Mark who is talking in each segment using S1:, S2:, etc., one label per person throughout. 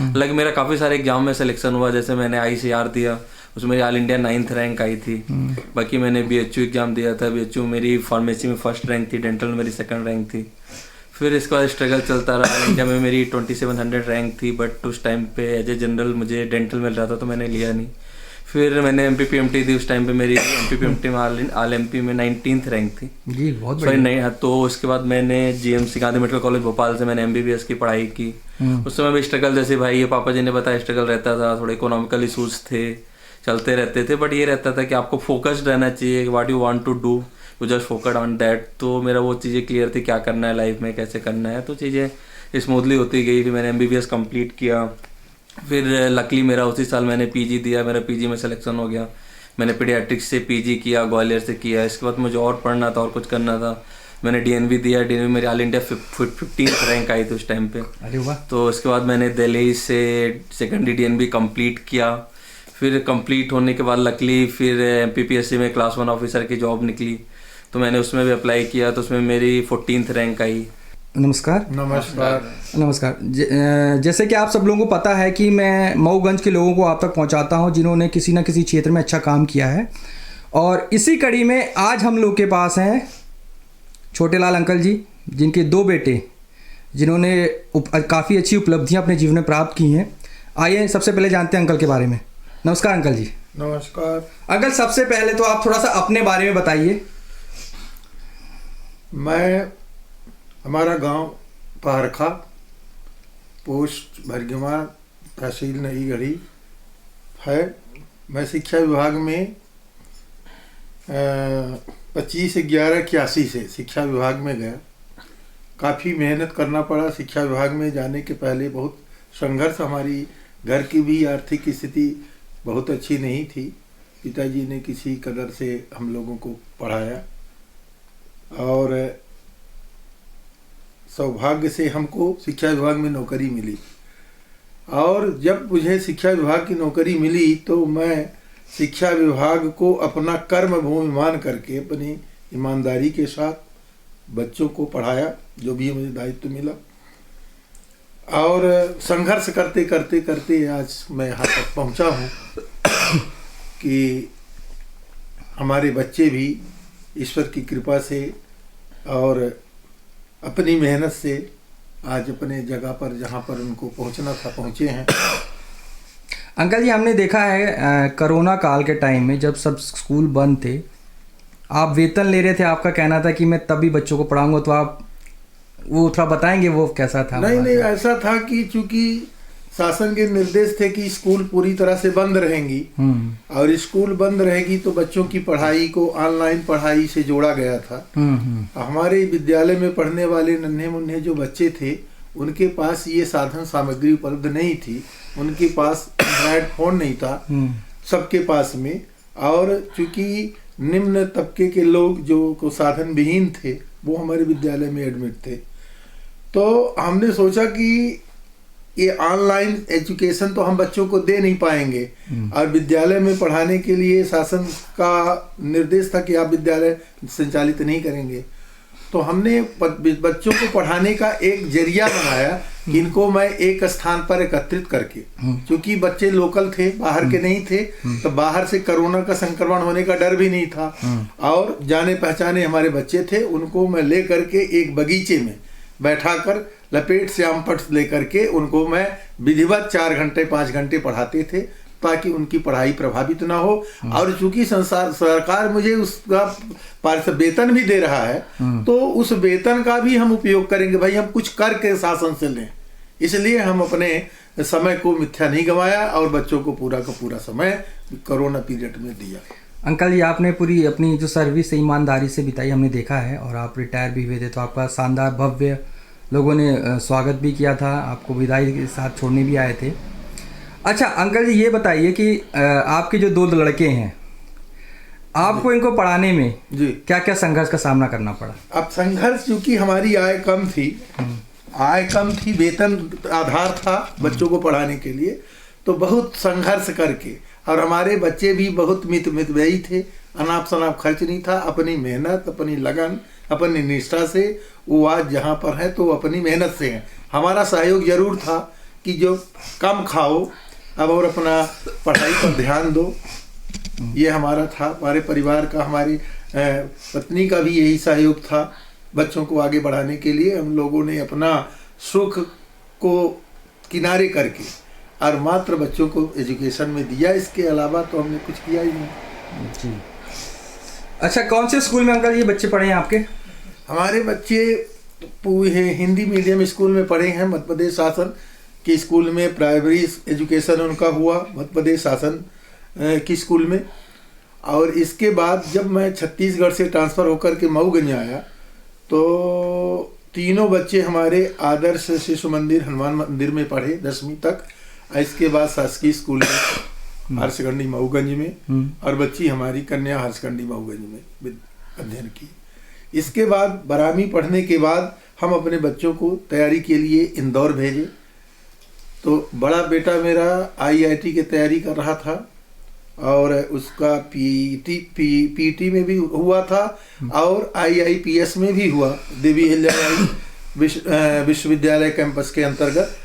S1: हालांकि मेरा काफ़ी सारे एग्जाम में सिलेक्शन हुआ, जैसे मैंने ICR दिया, उसमें मेरी ऑल इंडिया 9th रैंक आई थी। बाकी मैंने BHU एग्ज़ाम दिया था, BHU मेरी फार्मेसी में 1st रैंक थी, डेंटल में मेरी 2nd रैंक थी। फिर इसके बाद स्ट्रगल चलता रहा। इंडिया में मेरी 2700 रैंक थी, बट उस टाइम पे एज ए जनरल मुझे डेंटल मिल रहा था तो मैंने लिया नहीं। फिर मैंने MPPMT दी, उस टाइम पे मेरी MPPMT में ऑल MP में 19th रैंक थी
S2: जी, बहुत
S1: सॉरी नहीं। तो उसके बाद मैंने GMC Gandhi medical college Bhopal से मैंने MBBS की पढ़ाई की। उस समय भी स्ट्रगल, जैसे भाई ये पापा जी ने बताया, स्ट्रगल रहता था, थोड़े इकोनॉमिकल इशूज़ थे, चलते रहते थे, बट ये रहता था कि आपको फोकस्ड रहना चाहिए, what you want to do, you just focus on that. तो मेरा वो चीज़ें क्लियर थी, क्या करना है लाइफ में, कैसे करना है, तो चीज़ें स्मूथली होती गई। फिर मैंने MBBS कंप्लीट किया। फिर लकली मेरा उसी साल मैंने PG दिया, मेरा PG में सिलेक्शन हो गया। मैंने पीडियाट्रिक्स से PG किया, ग्वालियर से किया। इसके बाद मुझे और पढ़ना था और कुछ करना था, मैंने DNV दिया। DNV मेरी ऑल इंडिया 15th रैंक आई थी उस टाइम पे।
S2: अरे वाह।
S1: तो उसके बाद मैंने दिल्ली से सेकेंडरी DNV कंप्लीट किया। फिर कंप्लीट होने के बाद लकली फिर MPPSC में क्लास 1 ऑफिसर की जॉब निकली, तो मैंने उसमें भी अप्लाई किया, तो उसमें मेरी 14th रैंक आई।
S2: नमस्कार।
S3: नमस्कार।
S2: जैसे कि आप सब लोगों को पता है कि मैं मऊगंज के लोगों को आप तक पहुंचाता हूं जिन्होंने किसी न किसी क्षेत्र में अच्छा काम किया है, और इसी कड़ी में आज हम लोग के पास हैं छोटे लाल अंकल जी, जिनके 2 बेटे जिन्होंने काफ़ी अच्छी उपलब्धियां अपने जीवन में प्राप्त की हैं। आइए सबसे पहले जानते हैं अंकल के बारे में। नमस्कार अंकल जी।
S3: नमस्कार
S2: अंकल, सबसे पहले तो आप थोड़ा सा अपने बारे में बताइए।
S3: हमारा गांव पहाड़खा, पोस्ट भरगमा, तहसील नईगढ़ी है। मैं शिक्षा विभाग में 25/11/81 से शिक्षा विभाग में गया। काफ़ी मेहनत करना पड़ा शिक्षा विभाग में जाने के पहले। बहुत संघर्ष, हमारी घर की भी आर्थिक स्थिति बहुत अच्छी नहीं थी। पिताजी ने किसी कदर से हम लोगों को पढ़ाया, और सौभाग्य से हमको शिक्षा विभाग में नौकरी मिली। और जब मुझे शिक्षा विभाग की नौकरी मिली तो मैं शिक्षा विभाग को अपना कर्म भूमि मान करके अपनी ईमानदारी के साथ बच्चों को पढ़ाया, जो भी मुझे दायित्व मिला। और संघर्ष करते करते करते आज मैं यहाँ तक पहुँचा हूँ कि हमारे बच्चे भी ईश्वर की कृपा से और अपनी मेहनत से आज अपने जगह पर जहाँ पर उनको पहुँचना था पहुँचे हैं।
S2: अंकल जी, हमने देखा है कोरोना काल के टाइम में जब सब स्कूल बंद थे, आप वेतन ले रहे थे। आपका कहना था कि मैं तभी बच्चों को पढ़ाऊंगा, तो आप वो थोड़ा बताएंगे वो कैसा था?
S3: नहीं, ऐसा था कि चूंकि शासन के निर्देश थे कि स्कूल पूरी तरह से बंद रहेंगी, और स्कूल बंद रहेगी तो बच्चों की पढ़ाई को ऑनलाइन पढ़ाई से जोड़ा गया था। हमारे विद्यालय में पढ़ने वाले नन्हे मुन्ने जो बच्चे थे, उनके पास ये साधन सामग्री उपलब्ध नहीं थी। उनके पास एंड्रॉयड फोन नहीं था सबके पास में, और चूंकि निम्न तबके के लोग जो को साधन विहीन थे वो हमारे विद्यालय में एडमिट थे। तो हमने सोचा कि ये ऑनलाइन एजुकेशन तो हम बच्चों को दे नहीं पाएंगे, और विद्यालय में पढ़ाने के लिए शासन का निर्देश था कि आप विद्यालय संचालित नहीं करेंगे। तो हमने बच्चों को पढ़ाने का एक जरिया बनाया कि इनको मैं एक स्थान पर एकत्रित करके, क्योंकि बच्चे लोकल थे, बाहर के नहीं थे, तो बाहर से कोरोना का संक्रमण होने का डर भी नहीं था, और जाने पहचाने हमारे बच्चे थे। उनको मैं ले करके एक बगीचे में बैठाकर लपेट से आम पट लेकर के उनको मैं विधिवत 4 घंटे 5 घंटे पढ़ाते थे, ताकि उनकी पढ़ाई प्रभावित ना हो। और चूंकि सरकार मुझे उसका वेतन भी दे रहा है, तो उस वेतन का भी हम उपयोग करेंगे। भाई, हम कुछ करके शासन से लें, इसलिए हम अपने समय को मिथ्या नहीं गंवाया और बच्चों को पूरा का पूरा समय कोरोना पीरियड में दिया।
S2: अंकल जी, आपने पूरी अपनी जो सर्विस ईमानदारी से बिताई, हमने देखा है, और आप रिटायर भी हुए थे, तो आपका शानदार भव्य लोगों ने स्वागत भी किया था, आपको विदाई के साथ छोड़ने भी आए थे। अच्छा अंकल जी, ये बताइए कि आपके जो 2 लड़के हैं, आपको इनको पढ़ाने में
S3: जी
S2: क्या क्या संघर्ष का सामना करना पड़ा?
S3: अब संघर्ष, क्योंकि हमारी आय कम थी, वेतन आधार था बच्चों को पढ़ाने के लिए, तो बहुत संघर्ष करके, और हमारे बच्चे भी बहुत मितव्ययी थे, अनाप शनाप खर्च नहीं था। अपनी मेहनत, अपनी लगन, अपनी निष्ठा से वो आज जहाँ पर है तो अपनी मेहनत से हैं। हमारा सहयोग जरूर था कि जो कम खाओ अब और अपना पढ़ाई पर ध्यान दो। ये हमारा था, हमारे परिवार का, हमारी पत्नी का भी यही सहयोग था बच्चों को आगे बढ़ाने के लिए। हम लोगों ने अपना सुख को किनारे करके और मात्र बच्चों को एजुकेशन में दिया, इसके अलावा तो हमने कुछ किया ही नहीं।
S2: जी। अच्छा, कौन से स्कूल में अंकल ये बच्चे पढ़े हैं आपके?
S3: हमारे बच्चे हिंदी मीडियम स्कूल में पढ़े हैं। मध्य प्रदेश शासन के स्कूल में प्राइमरी एजुकेशन उनका हुआ मध्य प्रदेश शासन की स्कूल में। और इसके बाद जब मैं छत्तीसगढ़ से ट्रांसफ़र होकर के मऊगंज आया तो तीनों बच्चे हमारे आदर्श शिशु मंदिर हनुमान मंदिर में पढ़े 10वीं तक। इसके बाद शासकीय स्कूल में हायर सेकेंडरी मऊगंज में, और बच्ची हमारी कन्या हायर सेकेंडरी मऊगंज में अध्ययन की। इसके बाद 12वीं पढ़ने के बाद हम अपने बच्चों को तैयारी के लिए इंदौर भेजे। तो बड़ा बेटा मेरा IIT की तैयारी कर रहा था और उसका पीटी में भी हुआ था और IIPS में भी हुआ, देवी अहिल्याबाई विश्वविद्यालय कैंपस के अंतर्गत।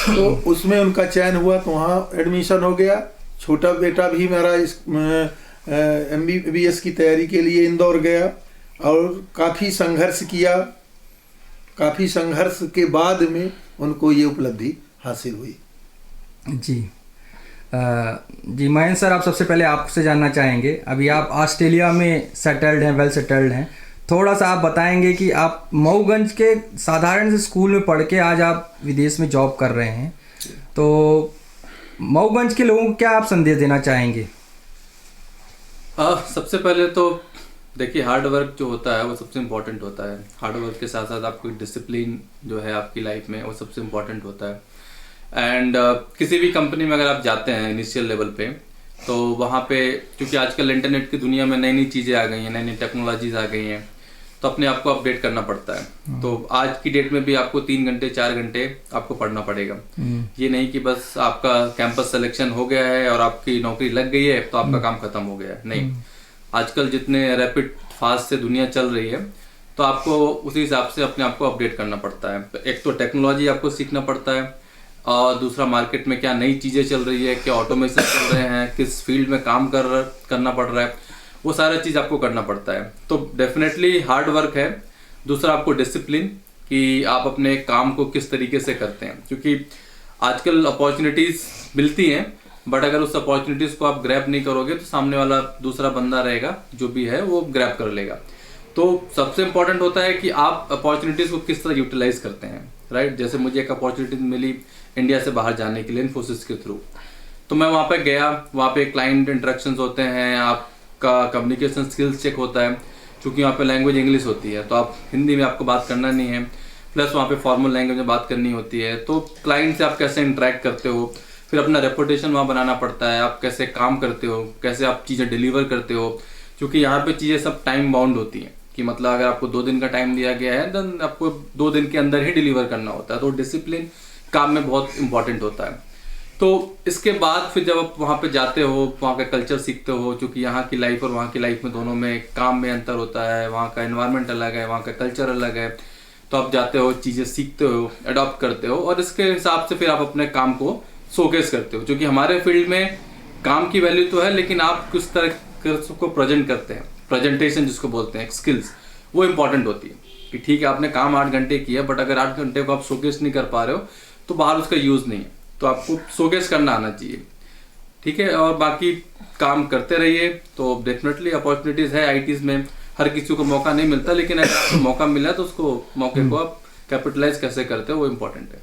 S3: तो उसमें उनका चयन हुआ तो वहाँ एडमिशन हो गया। छोटा बेटा भी मेरा इस MBBS की तैयारी के लिए इंदौर गया और काफ़ी संघर्ष किया। काफ़ी संघर्ष के बाद में उनको ये उपलब्धि हासिल हुई।
S2: जी। जी महेंद्र सर, आप सबसे पहले आपसे जानना चाहेंगे, अभी आप ऑस्ट्रेलिया में सेटल्ड हैं, वेल सेटल्ड हैं, थोड़ा सा आप बताएंगे कि आप मऊगंज के साधारण से स्कूल में पढ़ के आज आप विदेश में जॉब कर रहे हैं, तो मऊगंज के लोगों को क्या आप संदेश देना चाहेंगे?
S1: सबसे पहले तो देखिए, हार्ड वर्क जो होता है वो सबसे इम्पोर्टेंट होता है। हार्ड वर्क के साथ साथ आपको डिसिप्लिन जो है आपकी लाइफ में वो सबसे इम्पोर्टेंट होता है। एंड किसी भी कंपनी में अगर आप जाते हैं इनिशियल लेवल पे, तो वहाँ पे क्योंकि आजकल इंटरनेट की दुनिया में नई नई चीज़ें आ गई हैं, नई नई टेक्नोलॉजीज आ गई हैं, तो अपने आप को अपडेट करना पड़ता है। तो आज की डेट में भी आपको 3 घंटे 4 घंटे आपको पढ़ना पड़ेगा। ये नहीं कि बस आपका कैंपस सिलेक्शन हो गया है और आपकी नौकरी लग गई है तो आपका काम खत्म हो गया है, नहीं। आजकल जितने रैपिड फास्ट से दुनिया चल रही है, तो आपको उसी हिसाब से अपने आप को अपडेट करना पड़ता है। तो एक तो टेक्नोलॉजी आपको सीखना पड़ता है, और दूसरा मार्केट में क्या नई चीज़ें चल रही है, क्या ऑटोमेशन चल रहे हैं, किस फील्ड में काम करना पड़ रहा है, वो सारा चीज़ आपको करना पड़ता है। तो डेफिनेटली हार्ड वर्क है। दूसरा आपको डिसिप्लिन, कि आप अपने काम को किस तरीके से करते हैं, क्योंकि आजकल अपॉर्चुनिटीज़ मिलती हैं, बट अगर उस अपॉर्चुनिटीज़ को आप ग्रैब नहीं करोगे तो सामने वाला दूसरा बंदा रहेगा जो भी है वो ग्रैब कर लेगा। तो सबसे इम्पोर्टेंट होता है कि आप अपॉर्चुनिटीज़ को किस तरह यूटिलाइज करते हैं, राइट। जैसे मुझे एक अपॉर्चुनिटी मिली इंडिया से बाहर जाने के लिए इन्फोसिस के थ्रू, तो मैं वहाँ पे गया। वहाँ पे क्लाइंट इंटरेक्शंस होते हैं, आपका कम्युनिकेशन स्किल्स चेक होता है, क्योंकि वहाँ पे लैंग्वेज इंग्लिश होती है, तो आप हिंदी में आपको बात करना नहीं है, प्लस वहाँ पे फॉर्मल लैंग्वेज में बात करनी होती है। तो क्लाइंट से आप कैसे इंटरेक्ट करते हो, फिर अपना रेपुटेशन वहाँ बनाना पड़ता है, आप कैसे काम करते हो, कैसे आप चीज़ें डिलीवर करते हो, क्योंकि यहाँ पे चीज़ें सब टाइम बाउंड होती हैं, कि मतलब अगर आपको 2 दिन का टाइम दिया गया है देन आपको 2 दिन के अंदर ही डिलीवर करना होता है। तो डिसिप्लिन काम में बहुत इंपॉर्टेंट होता है। तो इसके बाद फिर जब आप वहाँ पे जाते हो, वहाँ का कल्चर सीखते हो, क्योंकि यहाँ की लाइफ और वहाँ की लाइफ में दोनों में काम में अंतर होता है, वहाँ का एनवायरनमेंट अलग है, वहाँ का कल्चर अलग है। तो आप जाते हो, चीज़ें सीखते हो, अडॉप्ट करते हो, और इसके हिसाब से फिर आप अपने काम को शोकेस करते हो। क्योंकि हमारे फील्ड में काम की वैल्यू तो है, लेकिन आप किस तरह को प्रेजेंट करते हैं, प्रेजेंटेशन जिसको बोलते हैं, स्किल्स, वो इंपॉर्टेंट होती है। कि ठीक है आपने काम 8 घंटे किया, बट अगर 8 घंटे को आप शोकेस नहीं कर पा रहे हो तो बाहर उसका यूज़ नहीं है। तो आपको शोकेस करना आना चाहिए, ठीक है। और बाकी काम करते रहिए। तो डेफिनेटली अपॉर्चुनिटीज़ है ITs में, हर किसी को मौका नहीं मिलता, लेकिन अगर आपको मौका मिला तो उसको मौके को आप कैपिटलाइज कैसे करते हो वो इम्पोर्टेंट है।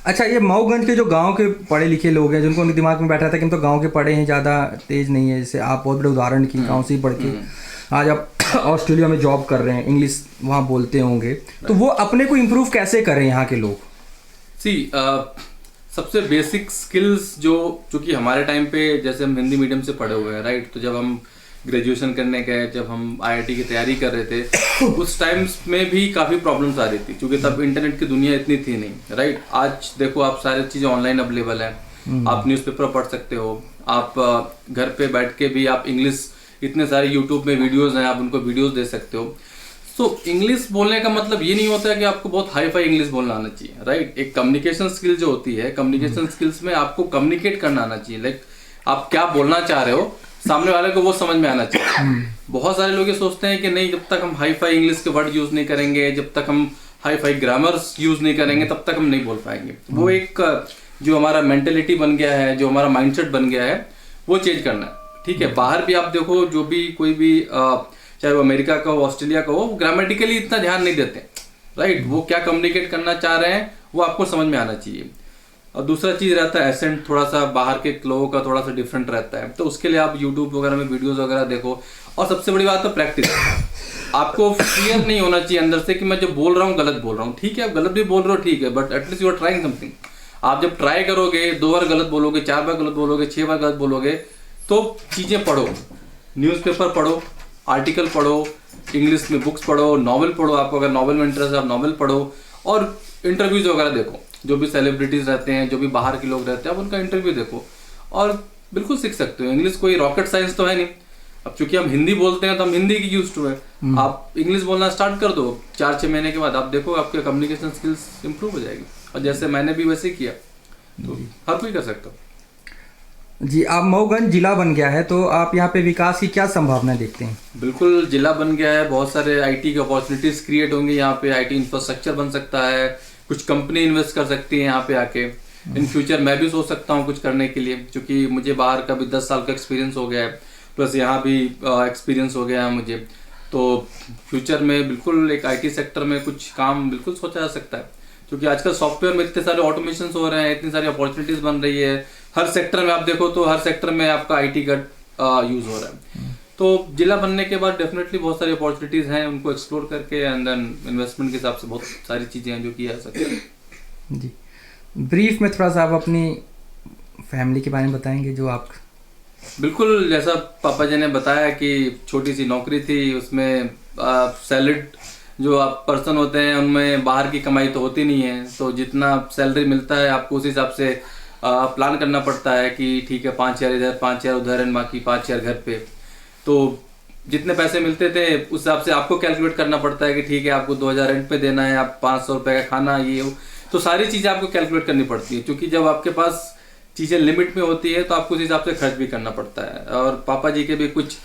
S2: अच्छा, ये मऊगंज के जो गांव के पढ़े लिखे लोग हैं, जिनको उनके दिमाग में बैठा था कि हम तो गांव के पढ़े हैं, ज़्यादा तेज नहीं है, जैसे आप बहुत बड़े उदाहरण की, गांव से ही पढ़ के आज आप ऑस्ट्रेलिया में जॉब कर रहे हैं, इंग्लिश वहाँ बोलते होंगे, तो वो अपने को इम्प्रूव कैसे करें यहाँ के लोग?
S1: सबसे बेसिक स्किल्स जो कि हमारे टाइम पे, जैसे हम हिंदी मीडियम से पढ़े हुए हैं, राइट। तो जब हम ग्रेजुएशन करने गए, जब हम IIT की तैयारी कर रहे थे, उस टाइम्स में भी काफ़ी प्रॉब्लम्स आ रही थी, क्योंकि तब इंटरनेट की दुनिया इतनी थी नहीं, राइट। आज देखो आप सारी चीज़ें ऑनलाइन अवेलेबल है, आप न्यूज़पेपर पढ़ सकते हो, आप घर पे बैठ के भी आप इंग्लिश, इतने सारे यूट्यूब में वीडियोज़ हैं, आप उनको वीडियोज़ दे सकते हो। तो इंग्लिश बोलने का मतलब ये नहीं होता है कि आपको बहुत हाई फाई इंग्लिश बोलना आना चाहिए, राइट। एक कम्युनिकेशन स्किल जो होती है, कम्युनिकेशन स्किल्स में आपको कम्युनिकेट करना आना चाहिए, लाइक आप क्या बोलना चाह रहे हो सामने वाले को वो समझ में आना चाहिए। बहुत सारे लोग ये सोचते हैं कि नहीं, जब तक हम हाई फाई इंग्लिश के वर्ड यूज नहीं करेंगे, जब तक हम हाई फाई ग्रामर्स यूज नहीं करेंगे, तब तक हम नहीं बोल पाएंगे। वो एक जो हमारा मेंटेलिटी बन गया है, जो हमारा माइंडसेट बन गया है, वो चेंज करना है, ठीक है। बाहर भी आप देखो, जो भी कोई भी चाहे वो अमेरिका का हो, ऑस्ट्रेलिया का हो, ग्रामेटिकली इतना ध्यान नहीं देते, राइट। वो क्या कम्युनिकेट करना चाह रहे हैं वो आपको समझ में आना चाहिए। और दूसरा चीज रहता है एसेंट, थोड़ा सा बाहर के लोगों का थोड़ा सा डिफरेंट रहता है, तो उसके लिए आप यूट्यूब वगैरह में वीडियोस वगैरह देखो। और सबसे बड़ी बात है प्रैक्टिस। आपको क्लियर नहीं होना चाहिए अंदर से कि मैं जो बोल रहा हूँ गलत बोल रहा हूँ, ठीक है, आप गलत भी बोल रहे हो, ठीक है, but at least you are trying something. आप जब ट्राई करोगे, 2 बार गलत बोलोगे, 4 बार गलत बोलोगे, 6 बार गलत बोलोगे, तो चीजें पढ़ो, न्यूज़पेपर पढ़ो, आर्टिकल पढ़ो, इंग्लिश में बुक्स पढ़ो, नॉवल पढ़ो, आपको अगर नॉवल में इंटरेस्ट है आप नॉवल पढ़ो, और इंटरव्यूज वगैरह देखो, जो भी सेलिब्रिटीज रहते हैं, जो भी बाहर के लोग रहते हैं, आप उनका इंटरव्यू देखो और बिल्कुल सीख सकते हो। इंग्लिश कोई रॉकेट साइंस तो है नहीं। अब चूंकि हम हिंदी बोलते हैं तो हम हिंदी की यूज टू है, आप इंग्लिश बोलना स्टार्ट कर दो, 4-6 महीने के बाद आप देखो आपके कम्युनिकेशन स्किल्स इंप्रूव हो जाएगी। और जैसे मैंने भी वैसे किया, तो हर कोई कर सकता हो।
S2: जी, आप मऊगंज जिला बन गया है, तो आप यहाँ पे विकास की क्या संभावना देखते हैं?
S1: बिल्कुल, जिला बन गया है, बहुत सारे आईटी के अपॉर्चुनिटीज क्रिएट होंगे यहाँ पे, आईटी इंफ्रास्ट्रक्चर बन सकता है, कुछ कंपनी इन्वेस्ट कर सकती है यहाँ पे आके। इन फ्यूचर मैं भी सोच सकता हूँ कुछ करने के लिए, क्योंकि मुझे बाहर का भी 10 साल का एक्सपीरियंस हो गया है, प्लस यहाँ भी एक्सपीरियंस हो गया है मुझे। तो फ्यूचर में बिल्कुल एक आईटी सेक्टर में कुछ काम बिल्कुल सोचा जा सकता है, क्योंकि आजकल सॉफ्टवेयर में इतने सारे ऑटोमेशन हो रहे हैं, इतनी सारी अपॉर्चुनिटीज बन रही है। हर सेक्टर में आप देखो तो हर सेक्टर में आपका आईटी का यूज हो रहा है। तो जिला बनने के बाद डेफिनेटली बहुत सारी अपॉर्चुनिटीज हैं, उनको एक्सप्लोर करके एंड देन इन्वेस्टमेंट के हिसाब से बहुत सारी चीजें हैं जो की जा सकती है।
S2: जी, ब्रीफ में थोड़ा सा आप अपनी फैमिली के बारे में बताएंगे जो आप?
S1: बिल्कुल, जैसा पापा जी ने बताया कि छोटी सी नौकरी थी, उसमें सैलरीड जो आप पर्सन होते हैं उनमें बाहर की कमाई तो होती नहीं है, तो जितना सैलरी मिलता है आपको उस हिसाब से प्लान करना पड़ता है कि ठीक है 5,000 इधर 5,000 उधर एंड बाकी 5,000 घर पे। तो जितने पैसे मिलते थे उस हिसाब से आपको कैलकुलेट करना पड़ता है कि ठीक है आपको 2,000 रेंट पे देना है, आप 500 रुपये का खाना, ये वो, तो सारी चीज़ें आपको कैलकुलेट करनी पड़ती है, क्योंकि जब आपके पास चीज़ें लिमिट में होती है तो आपको उस हिसाब से खर्च भी करना पड़ता है। और पापा जी के भी कुछ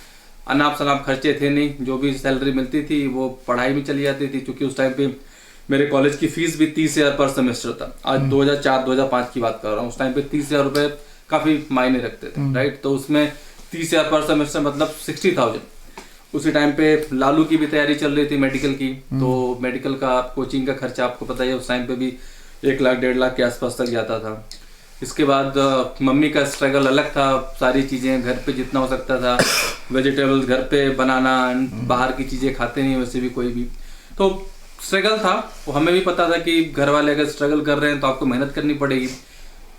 S1: अनाप शनाप खर्चे थे नहीं, जो भी सैलरी मिलती थी वो पढ़ाई में चली जाती थी, क्योंकि उस टाइम पे मेरे कॉलेज की फीस भी 30,000 पर सेमेस्टर था। आज 2004-2005 की बात कर रहा हूँ, उस टाइम पे 30,000 रुपये काफ़ी मायने रखते थे, राइट। तो उसमें 30,000 पर सेमेस्टर मतलब 60,000। उसी टाइम पे लालू की भी तैयारी चल रही थी मेडिकल की, तो मेडिकल का कोचिंग का खर्चा आपको पता ही है, उस टाइम पे भी 1 लाख 1.5 लाख के आसपास तक जाता था। इसके बाद मम्मी का स्ट्रगल अलग था, सारी चीज़ें घर पे जितना हो सकता था, वेजिटेबल्स घर पे बनाना, बाहर की चीज़ें खाते नहीं वैसे भी कोई भी, तो स्ट्रगल था। वो हमें भी पता था कि घर वाले अगर स्ट्रगल कर रहे हैं तो आपको मेहनत करनी पड़ेगी,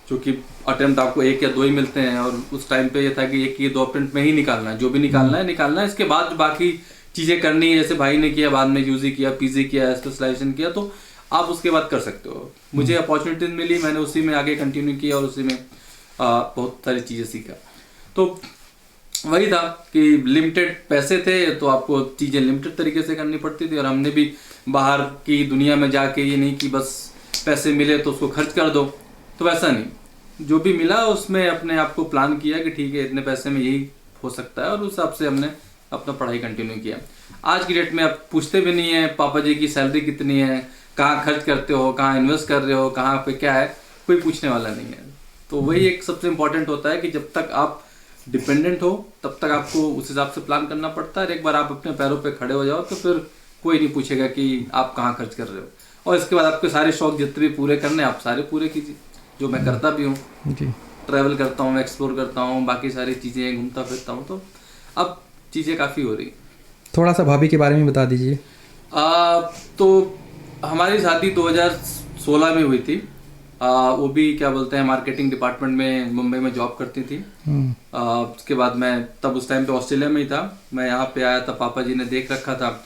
S1: क्योंकि अटेम्प्ट आपको 1 या 2 ही मिलते हैं, और उस टाइम पे ये था कि 1 या 2 अटेम्प्ट में ही निकालना है, जो भी निकालना है। इसके बाद बाकी चीज़ें करनी है, जैसे भाई ने किया, बाद में यूजी किया, पीजी किया, स्पेशलाइजेशन किया, तो आप उसके बाद कर सकते हो। मुझे अपॉर्चुनिटीज मिली, मैंने उसी में आगे कंटिन्यू किया और उसी में बहुत सारी चीज़ें सीखा। तो वही था कि लिमिटेड पैसे थे तो आपको चीज़ें लिमिटेड तरीके से करनी पड़ती थी, और हमने भी बाहर की दुनिया में जाके ये नहीं कि बस पैसे मिले तो उसको खर्च कर दो, तो वैसा नहीं, जो भी मिला उसमें अपने आप को प्लान किया कि ठीक है इतने पैसे में यही हो सकता है, और उस हिसाब से हमने अपना पढ़ाई कंटिन्यू किया। आज की डेट में आप पूछते भी नहीं है पापा जी की सैलरी कितनी है, कहाँ खर्च करते हो, कहाँ इन्वेस्ट कर रहे हो, कहाँ पे क्या है, कोई पूछने वाला नहीं है। तो वही एक सबसे इम्पोर्टेंट होता है कि जब तक आप डिपेंडेंट हो तब तक आपको उस हिसाब से प्लान करना पड़ता है। एक बार आप अपने पैरों पे खड़े हो जाओ तो फिर कोई नहीं पूछेगा कि आप कहाँ खर्च कर रहे हो, और इसके बाद आपके सारे शौक जितने भी पूरे करने आप सारे पूरे कीजिए, जो मैं करता भी हूँ। ट्रैवल करता हूँ, एक्सप्लोर करता हूँ, बाकी सारी चीज़ें घूमता फिरता हूँ, तो अब चीज़ें काफ़ी हो रही।
S2: थोड़ा सा भाभी के बारे में बता दीजिए।
S1: तो हमारी शादी 2016 में हुई थी। वो भी क्या बोलते हैं मार्केटिंग डिपार्टमेंट में मुंबई में जॉब करती थी। उसके बाद मैं तब उस टाइम पे ऑस्ट्रेलिया में ही था, मैं यहाँ पे आया था, पापा जी ने देख रखा था,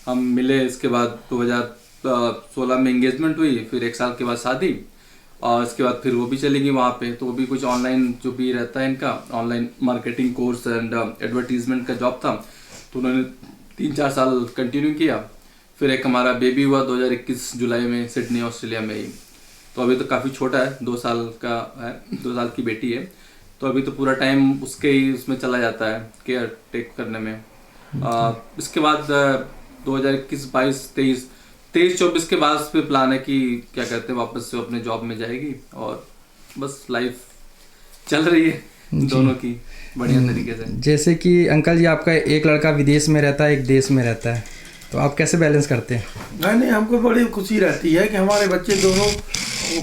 S1: हम मिले। इसके बाद 2016 में एंगेजमेंट हुई, फिर 1 साल के बाद शादी, और इसके बाद फिर वो भी चलेंगी वहाँ पे। तो वो भी कुछ ऑनलाइन जो भी रहता है इनका online marketing course and advertisement का जॉब था, तो उन्होंने 3-4 साल कंटिन्यू किया। फिर एक हमारा बेबी हुआ 2021 जुलाई में सिडनी ऑस्ट्रेलिया में ही। तो अभी तो काफ़ी छोटा है, 2 साल का है, 2 साल की बेटी है। तो अभी तो पूरा टाइम उसके ही उसमें चला जाता है केयर टेक करने में। इसके बाद 2021, 22, 23, 24 के बाद फिर प्लान है कि क्या कहते हैं वापस से अपने जॉब में जाएगी और बस लाइफ चल रही है दोनों की बढ़िया तरीके से।
S2: जैसे कि अंकल जी, आपका एक लड़का विदेश में रहता है, एक देश में रहता है, तो आप कैसे बैलेंस करते हैं?
S3: नहीं, हमको बड़ी खुशी रहती है कि हमारे बच्चे दोनों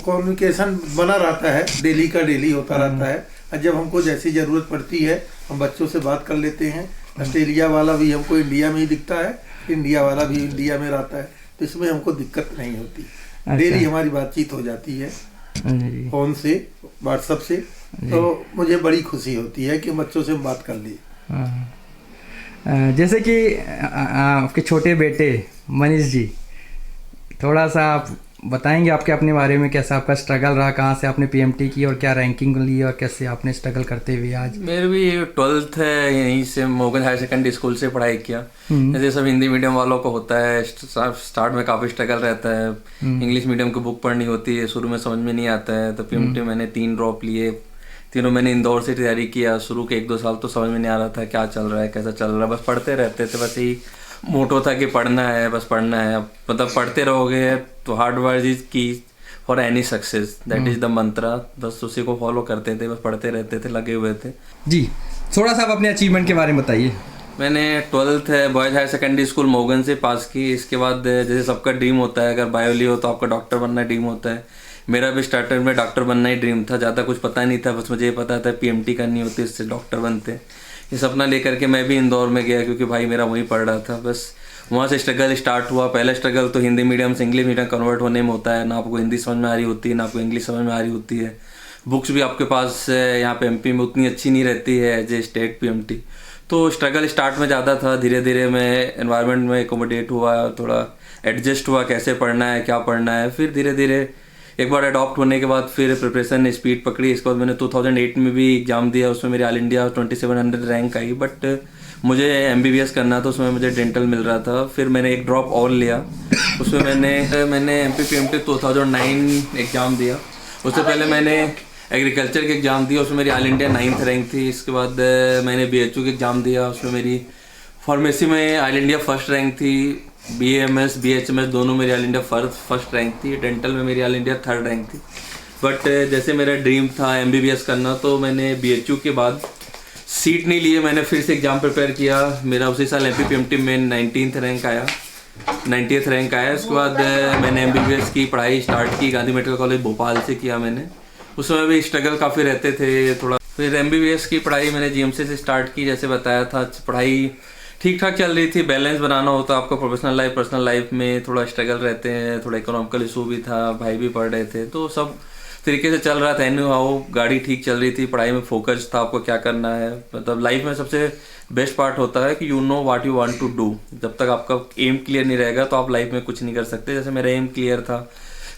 S3: कम्युनिकेशन बना रहता है, डेली का डेली होता रहता है। और जब हमको जैसी ज़रूरत पड़ती है हम बच्चों से बात कर लेते हैं। ऑस्ट्रेलिया वाला भी हमको इंडिया में ही दिखता है, इंडिया वाला भी इंडिया में रहता है, तो इसमें हमको दिक्कत नहीं होती। डेली हमारी बातचीत हो जाती है फ़ोन से, व्हाट्सएप से, तो मुझे बड़ी खुशी होती है कि बच्चों से हम बात कर लिए।
S2: जैसे कि आपके छोटे बेटे मनीष जी, थोड़ा सा आप बताएंगे आपके अपने बारे में, कैसा आपका स्ट्रगल रहा, कहाँ से आपने पीएमटी की और क्या रैंकिंग ली और कैसे आपने स्ट्रगल करते हुए आज?
S1: मेरी भी 12th है यहीं से मोगन हायर सेकेंडरी स्कूल से पढ़ाई किया। जैसे सब हिंदी मीडियम वालों को होता है, स्टार्ट में काफ़ी स्ट्रगल रहता है, इंग्लिश मीडियम की बुक पढ़नी होती है, शुरू में समझ में नहीं आता है। तो पीएमटी मैंने 3 ड्रॉप लिए, तीनों मैंने इंदौर से तैयारी किया। शुरू के 1-2 साल तो समझ में नहीं आ रहा था क्या चल रहा है, कैसा चल रहा है, बस पढ़ते रहते थे। बस यही मोटो था कि पढ़ना है, बस पढ़ना है। मतलब पढ़ते रहोगे तो hard work is key for any success, that is the mantra. बस उसी को फॉलो करते थे, बस पढ़ते रहते थे, लगे हुए थे।
S2: जी, थोड़ा सा आप अपने अचीवमेंट के बारे में बताइए।
S1: मैंने 12th है बॉयज़ हायर सेकेंडरी स्कूल मोगन से पास की। इसके बाद जैसे सबका ड्रीम होता है, अगर बायोली हो तो आपका डॉक्टर बनना ड्रीम होता है। मेरा भी स्टार्टर में डॉक्टर बनना ही ड्रीम था, ज़्यादा कुछ पता नहीं था, बस मुझे ये पता था पीएमटी करनी होती है, इससे डॉक्टर बनते। ये सपना लेकर के मैं भी इंदौर में गया क्योंकि भाई मेरा वहीं पढ़ रहा था। बस वहाँ से स्ट्रगल स्टार्ट हुआ। पहला स्ट्रगल तो हिंदी मीडियम से इंग्लिश मीडियम कन्वर्ट होने में होता है, ना आपको हिंदी समझ में आ रही होती है, ना आपको इंग्लिश समझ में आ रही होती है। बुक्स भी आपके पास यहाँ पे एमपी में उतनी अच्छी नहीं रहती है एज ए स्टेट पीएमटी। तो स्ट्रगल स्टार्ट में ज़्यादा था, धीरे धीरे मैं एनवायरनमेंट में एकोमोडेट हुआ, थोड़ा एडजस्ट हुआ, कैसे पढ़ना है, क्या पढ़ना है। फिर धीरे धीरे एक बार अडॉप्ट होने के बाद फिर प्रिपरेशन ने स्पीड पकड़ी। इसके बाद मैंने 2008 में भी एग्ज़ाम दिया, उसमें मेरी all India 2700 rank I. But मुझे MBBS करना था, उसमें मुझे डेंटल मिल रहा था। फिर मैंने एक ड्रॉप और लिया, उसमें मैंने MPPMT 2009 एग्ज़ाम दिया। उससे पहले मैंने एग्रीकल्चर के एग्ज़ाम दिया, उसमें मेरी ऑल इंडिया 9th रैंक थी। इसके बाद मैंने BHU के एग्ज़ाम दिया, उसमें मेरी फार्मेसी में ऑल इंडिया फर्स्ट रैंक थी। BAMS BHMS दोनों मेरी ऑल इंडिया फर्स्ट रैंक थी। डेंटल में मेरी ऑल इंडिया 3rd रैंक थी। बट जैसे मेरा ड्रीम था MBBS करना, तो मैंने BHU के बाद सीट नहीं लिए, मैंने फिर से एग्ज़ाम प्रिपेयर किया। मेरा उसी साल MPPMT में 90th रैंक आया, 90th रैंक आया। उसके बाद मैंने MBBS की पढ़ाई स्टार्ट की, गांधी मेडिकल कॉलेज भोपाल से किया मैंने। उसमें भी स्ट्रगल काफ़ी रहते थे थोड़ा। फिर MBBS की पढ़ाई मैंने GMC से स्टार्ट की, जैसे बताया था। पढ़ाई ठीक ठाक चल रही थी, बैलेंस बनाना होता आपको प्रोफेशनल लाइफ पर्सनल लाइफ में, थोड़ा स्ट्रगल रहते हैं, थोड़ा इकोनॉमिकल इशू भी था, भाई भी पढ़ रहे थे, तो सब तरीके से चल रहा था। एनी हाउ गाड़ी ठीक चल रही थी, पढ़ाई में फोकस था, आपको क्या करना है। मतलब लाइफ में सबसे बेस्ट पार्ट होता है कि you know what you want to do. जब तक आपका एम क्लियर नहीं रहेगा तो आप लाइफ में कुछ नहीं कर सकते। जैसे मेरा एम क्लियर था,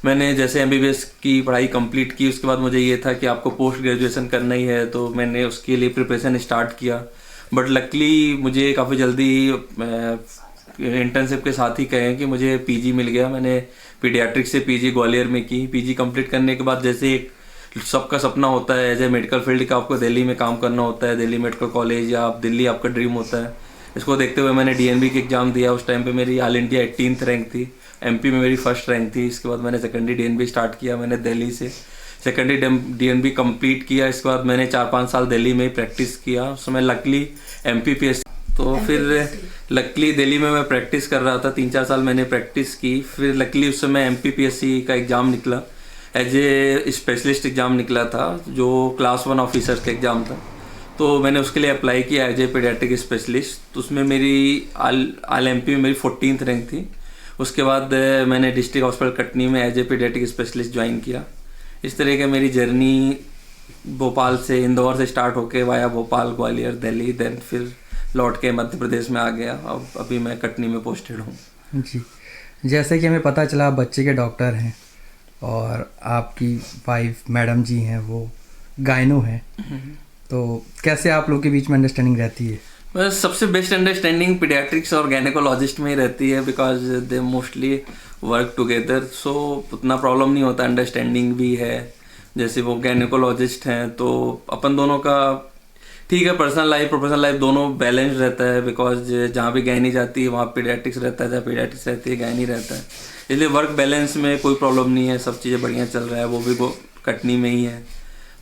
S1: मैंने जैसे MBBS की पढ़ाई कंप्लीट की, उसके बाद मुझे ये था कि आपको पोस्ट ग्रेजुएशन करना ही है, तो मैंने उसके लिए प्रिपरेशन स्टार्ट किया। बट लकली मुझे काफ़ी जल्दी इंटर्नशिप के साथ ही कहें कि मुझे PG मिल गया। मैंने पीडियाट्रिक्स से PG ग्वालियर में की। PG कंप्लीट करने के बाद जैसे एक सबका सपना होता है एज ए मेडिकल फील्ड का, आपको दिल्ली में काम करना होता है, दिल्ली मेडिकल कॉलेज या आप दिल्ली आपका ड्रीम होता है। इसको देखते हुए मैंने DNB की एग्ज़ाम दिया। उस टाइम पे मेरी ऑल इंडिया 18th रैंक थी, MP में मेरी फर्स्ट रैंक थी। इसके बाद मैंने सेकेंडरी DNB स्टार्ट किया, मैंने दिल्ली से सेकेंडरी DNB कंप्लीट किया। इसके बाद मैंने 4-5 साल दिल्ली में प्रैक्टिस किया। उसमें लकली MPPS, तो फिर लकली दिल्ली में मैं प्रैक्टिस कर रहा था, 3-4 साल मैंने प्रैक्टिस की। फिर लकली उस समय MPPSC का एग्ज़ाम निकला, एज ए स्पेशलिस्ट एग्ज़ाम निकला था, जो क्लास 1 ऑफिसर्स का एग्ज़ाम था। तो मैंने उसके लिए अप्लाई किया एज ए पीडियाट्रिक स्पेशलिस्ट। तो उसमें मेरी ऑल MP में मेरी 14th रैंक थी। उसके बाद मैंने डिस्ट्रिक्ट हॉस्पिटल कटनी में as a paediatric specialist join किया। इस तरह की मेरी जर्नी भोपाल से, इंदौर से स्टार्ट होके वाया भोपाल, ग्वालियर, दिल्ली, देन फिर लौट के मध्य प्रदेश में आ गया। अब अभी मैं कटनी में पोस्टेड हूँ।
S2: जी, जैसे कि हमें पता चला आप बच्चे के डॉक्टर हैं और आपकी वाइफ मैडम जी हैं वो गायनो हैं, तो कैसे आप लोग के बीच में अंडरस्टैंडिंग रहती है?
S1: बस सबसे बेस्ट अंडरस्टैंडिंग पीडियाट्रिक्स और गायनेकोलॉजिस्ट में ही रहती है, because they mostly work together, so उतना प्रॉब्लम नहीं होता, अंडरस्टैंडिंग भी है। जैसे वो गायनेकोलॉजिस्ट हैं तो अपन दोनों का ठीक है, पर्सनल लाइफ प्रोफेशनल लाइफ दोनों बैलेंस रहता है, बिकॉज जहाँ भी गायनी जाती है वहाँ पीडियाट्रिक्स रहता है, जहाँ पीडियाट्रिक्स रहती है गायनी रहता है, इसलिए वर्क बैलेंस में कोई प्रॉब्लम नहीं है, सब चीज़ें बढ़िया चल रहा है। वो भी वो कटनी में ही है,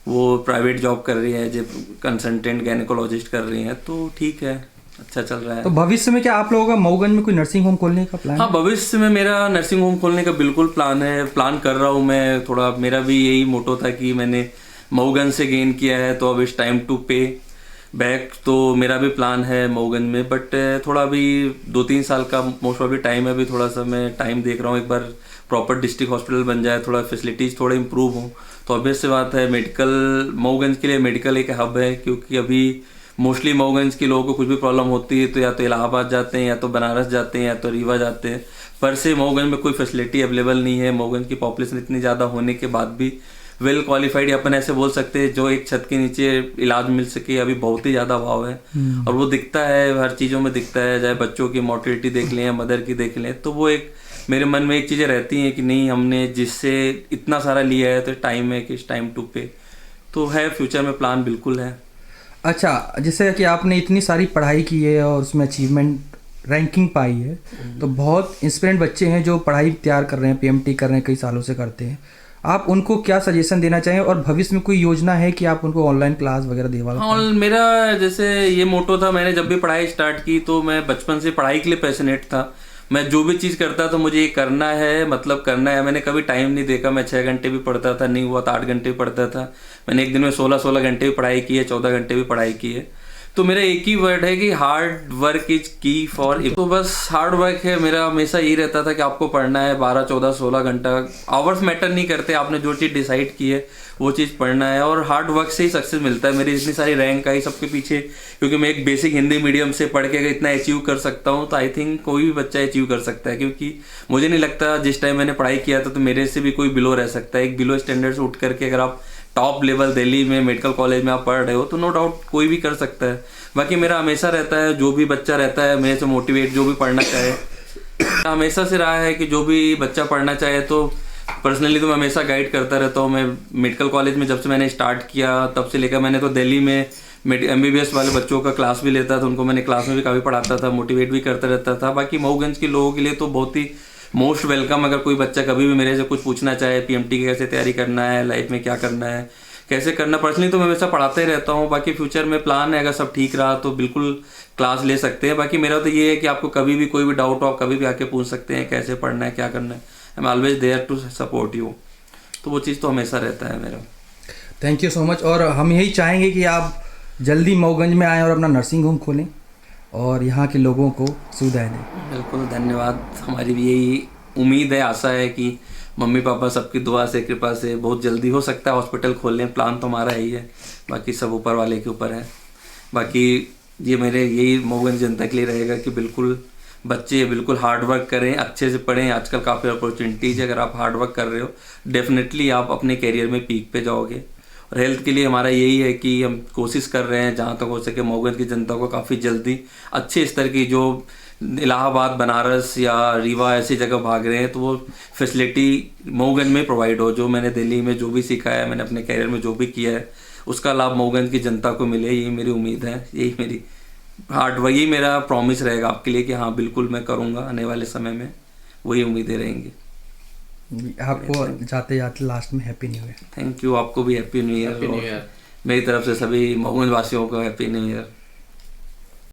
S1: वो प्राइवेट जॉब कर रही है, जो कंसल्टेंट गायनेकोलॉजिस्ट कर रही हैं, तो ठीक है, अच्छा चल रहा है।
S2: तो भविष्य में क्या आप लोगों का मऊगंज में कोई नर्सिंग होम खोलने का प्लान?
S1: हाँ, भविष्य में मेरा नर्सिंग होम खोलने का बिल्कुल प्लान है, प्लान कर रहा हूँ मैं। थोड़ा मेरा भी यही मोटो था कि मैंने मऊगंज से गेन किया है, तो अब इट्स टाइम टू पे बैक, तो मेरा भी प्लान है मऊगंज में, बट थोड़ा अभी 2-3 साल का मोस्ट ऑफ टाइम है, अभी थोड़ा सा मैं टाइम देख रहा हूँ, एक बार प्रॉपर डिस्ट्रिक्ट हॉस्पिटल बन जाए, थोड़ा फैसिलिटीज़ थोड़ा इम्प्रूव हो, तो ऑब्वियस सी बात है मेडिकल मऊगंज के लिए मेडिकल एक हब है, क्योंकि अभी मोस्टली मऊगंज के लोगों को कुछ भी प्रॉब्लम होती है तो या तो इलाहाबाद जाते हैं, या तो बनारस जाते हैं, या तो रीवा जाते हैं, पर से मऊगंज में कोई फैसिलिटी अवेलेबल नहीं है। मऊगंज की पॉपुलेशन इतनी ज़्यादा होने के बाद भी वेल क्वालिफाइड अपन ऐसे बोल सकते हैं जो एक छत के नीचे इलाज मिल सके, अभी बहुत ही ज़्यादा अभाव है, और वो दिखता है हर चीज़ों में दिखता है, चाहे बच्चों की मोर्टिलिटी देख लें या मदर की देख लें, तो वो एक मेरे मन में एक चीज़ें रहती हैं कि नहीं, हमने जिससे इतना सारा लिया है तो टाइम है कि इस टाइम टू पे, तो है फ्यूचर में प्लान बिल्कुल है।
S2: अच्छा, जैसे कि आपने इतनी सारी पढ़ाई की है और उसमें अचीवमेंट रैंकिंग पाई है, तो बहुत इंस्पिरेंट बच्चे हैं जो पढ़ाई तैयार कर रहे हैं, पीएमटी कर रहे हैं, कई सालों से करते हैं, आप उनको क्या सजेशन देना चाहें? और भविष्य में कोई योजना है कि आप उनको ऑनलाइन क्लास वगैरह दिलवा?
S1: हाँ, मेरा जैसे ये मोटो था, मैंने जब भी पढ़ाई स्टार्ट की तो मैं बचपन से पढ़ाई के लिए पैशनेट था, मैं जो भी चीज़ करता था मुझे ये करना है, मतलब करना है, मैंने कभी टाइम नहीं देखा, मैं 6 घंटे भी पढ़ता था, नहीं हुआ तो 8 घंटे भी पढ़ता था, मैंने एक दिन में 16 घंटे भी पढ़ाई की है, 14 घंटे भी पढ़ाई की है, तो मेरा एक ही वर्ड है कि hard work is key for, तो बस हार्ड वर्क है मेरा, हमेशा यही रहता था कि आपको पढ़ना है 12, 14, 16 घंटा, आवर्स मैटर नहीं करते, आपने जो चीज़ डिसाइड की है वो चीज़ पढ़ना है, और हार्ड वर्क से ही सक्सेस मिलता है। मेरी इतनी सारी रैंक आई सबके पीछे, क्योंकि मैं एक बेसिक हिंदी मीडियम से पढ़ के अगर इतना अचीव कर सकता हूँ तो आई थिंक कोई भी बच्चा अचीव कर सकता है, क्योंकि मुझे नहीं लगता जिस टाइम मैंने पढ़ाई किया था तो मेरे से भी कोई बिलो रह सकता है। एक बिलो स्टैंडर्ड से उठ करके अगर आप टॉप लेवल दिल्ली में मेडिकल कॉलेज में आप पढ़ रहे हो तो नो डाउट कोई भी कर सकता है। बाकी मेरा हमेशा रहता है, जो भी बच्चा रहता है मेरे से मोटिवेट, जो भी पढ़ना चाहे, हमेशा से रहा है कि जो भी बच्चा पढ़ना चाहे तो पर्सनली तो मैं हमेशा गाइड करता रहता हूँ। मैं मेडिकल कॉलेज में जब से मैंने स्टार्ट किया तब से लेकर मैंने तो दिल्ली में MBBS वाले बच्चों का क्लास भी लेता था, उनको मैंने क्लास में भी काफ़ी पढ़ाता था, मोटिवेट भी करता रहता था। बाकी मऊगंज के लोगों के लिए तो बहुत ही मोस्ट वेलकम, अगर कोई बच्चा कभी भी मेरे से कुछ पूछना चाहे, PMT की कैसे तैयारी करना है, लाइफ में क्या करना है, कैसे करना, पर्सनली तो मैं हमेशा पढ़ाते ही रहता हूँ। बाकी फ्यूचर में प्लान है अगर सब ठीक रहा तो बिल्कुल क्लास ले सकते हैं। बाकी मेरा तो ये है कि आपको कभी भी कोई भी डाउट हो आप कभी भी आके पूछ सकते हैं, कैसे पढ़ना है, क्या करना है, I am always there to support you, तो वो चीज़ तो हमेशा रहता है मेरा।
S2: थैंक यू सो मच, और हम यही चाहेंगे कि आप जल्दी मऊगंज में आएँ और अपना नर्सिंग होम खोलें और यहाँ के लोगों को सुविधाएं दें।
S1: बिल्कुल, धन्यवाद। हमारी भी यही उम्मीद है, आशा है कि मम्मी पापा सबकी दुआ से, कृपा से बहुत जल्दी हो सकता है हॉस्पिटल खोल लें, प्लान तो हमारा यही है, बाकी सब ऊपर वाले के ऊपर है। बाकी ये मेरे यही मऊगंज जनता के लिए रहेगा कि बिल्कुल बच्चे बिल्कुल हार्ड वर्क करें, अच्छे से पढ़ें, आजकल काफ़ी अपॉर्चुनिटीज़ है, अगर आप हार्ड वर्क कर रहे हो डेफिनेटली आप अपने कैरियर में पीक पे जाओगे। और हेल्थ के लिए हमारा यही है कि हम कोशिश कर रहे हैं जहाँ तक हो सके मऊगंज की जनता को काफ़ी जल्दी अच्छे स्तर की, जो इलाहाबाद, बनारस या रीवा ऐसी जगह भाग रहे हैं, तो वो फैसिलिटी मऊगंज में प्रोवाइड हो। जो मैंने दिल्ली में जो भी सीखा है, मैंने अपने कैरियर में जो भी किया है, उसका लाभ मऊगंज की जनता को मिले, यही मेरी उम्मीद है, यही मेरी वही मेरा प्रॉमिस रहेगा आपके लिए कि हाँ बिल्कुल मैं करूँगा आने वाले समय में, वही उम्मीदें रहेंगी।
S2: आपको जाते जाते लास्ट में happy new year.
S1: Thank you, आपको भी हैप्पी न्यू ईयर, मेरी तरफ से सभी मऊगंज वासियों को हैप्पी न्यू ईयर।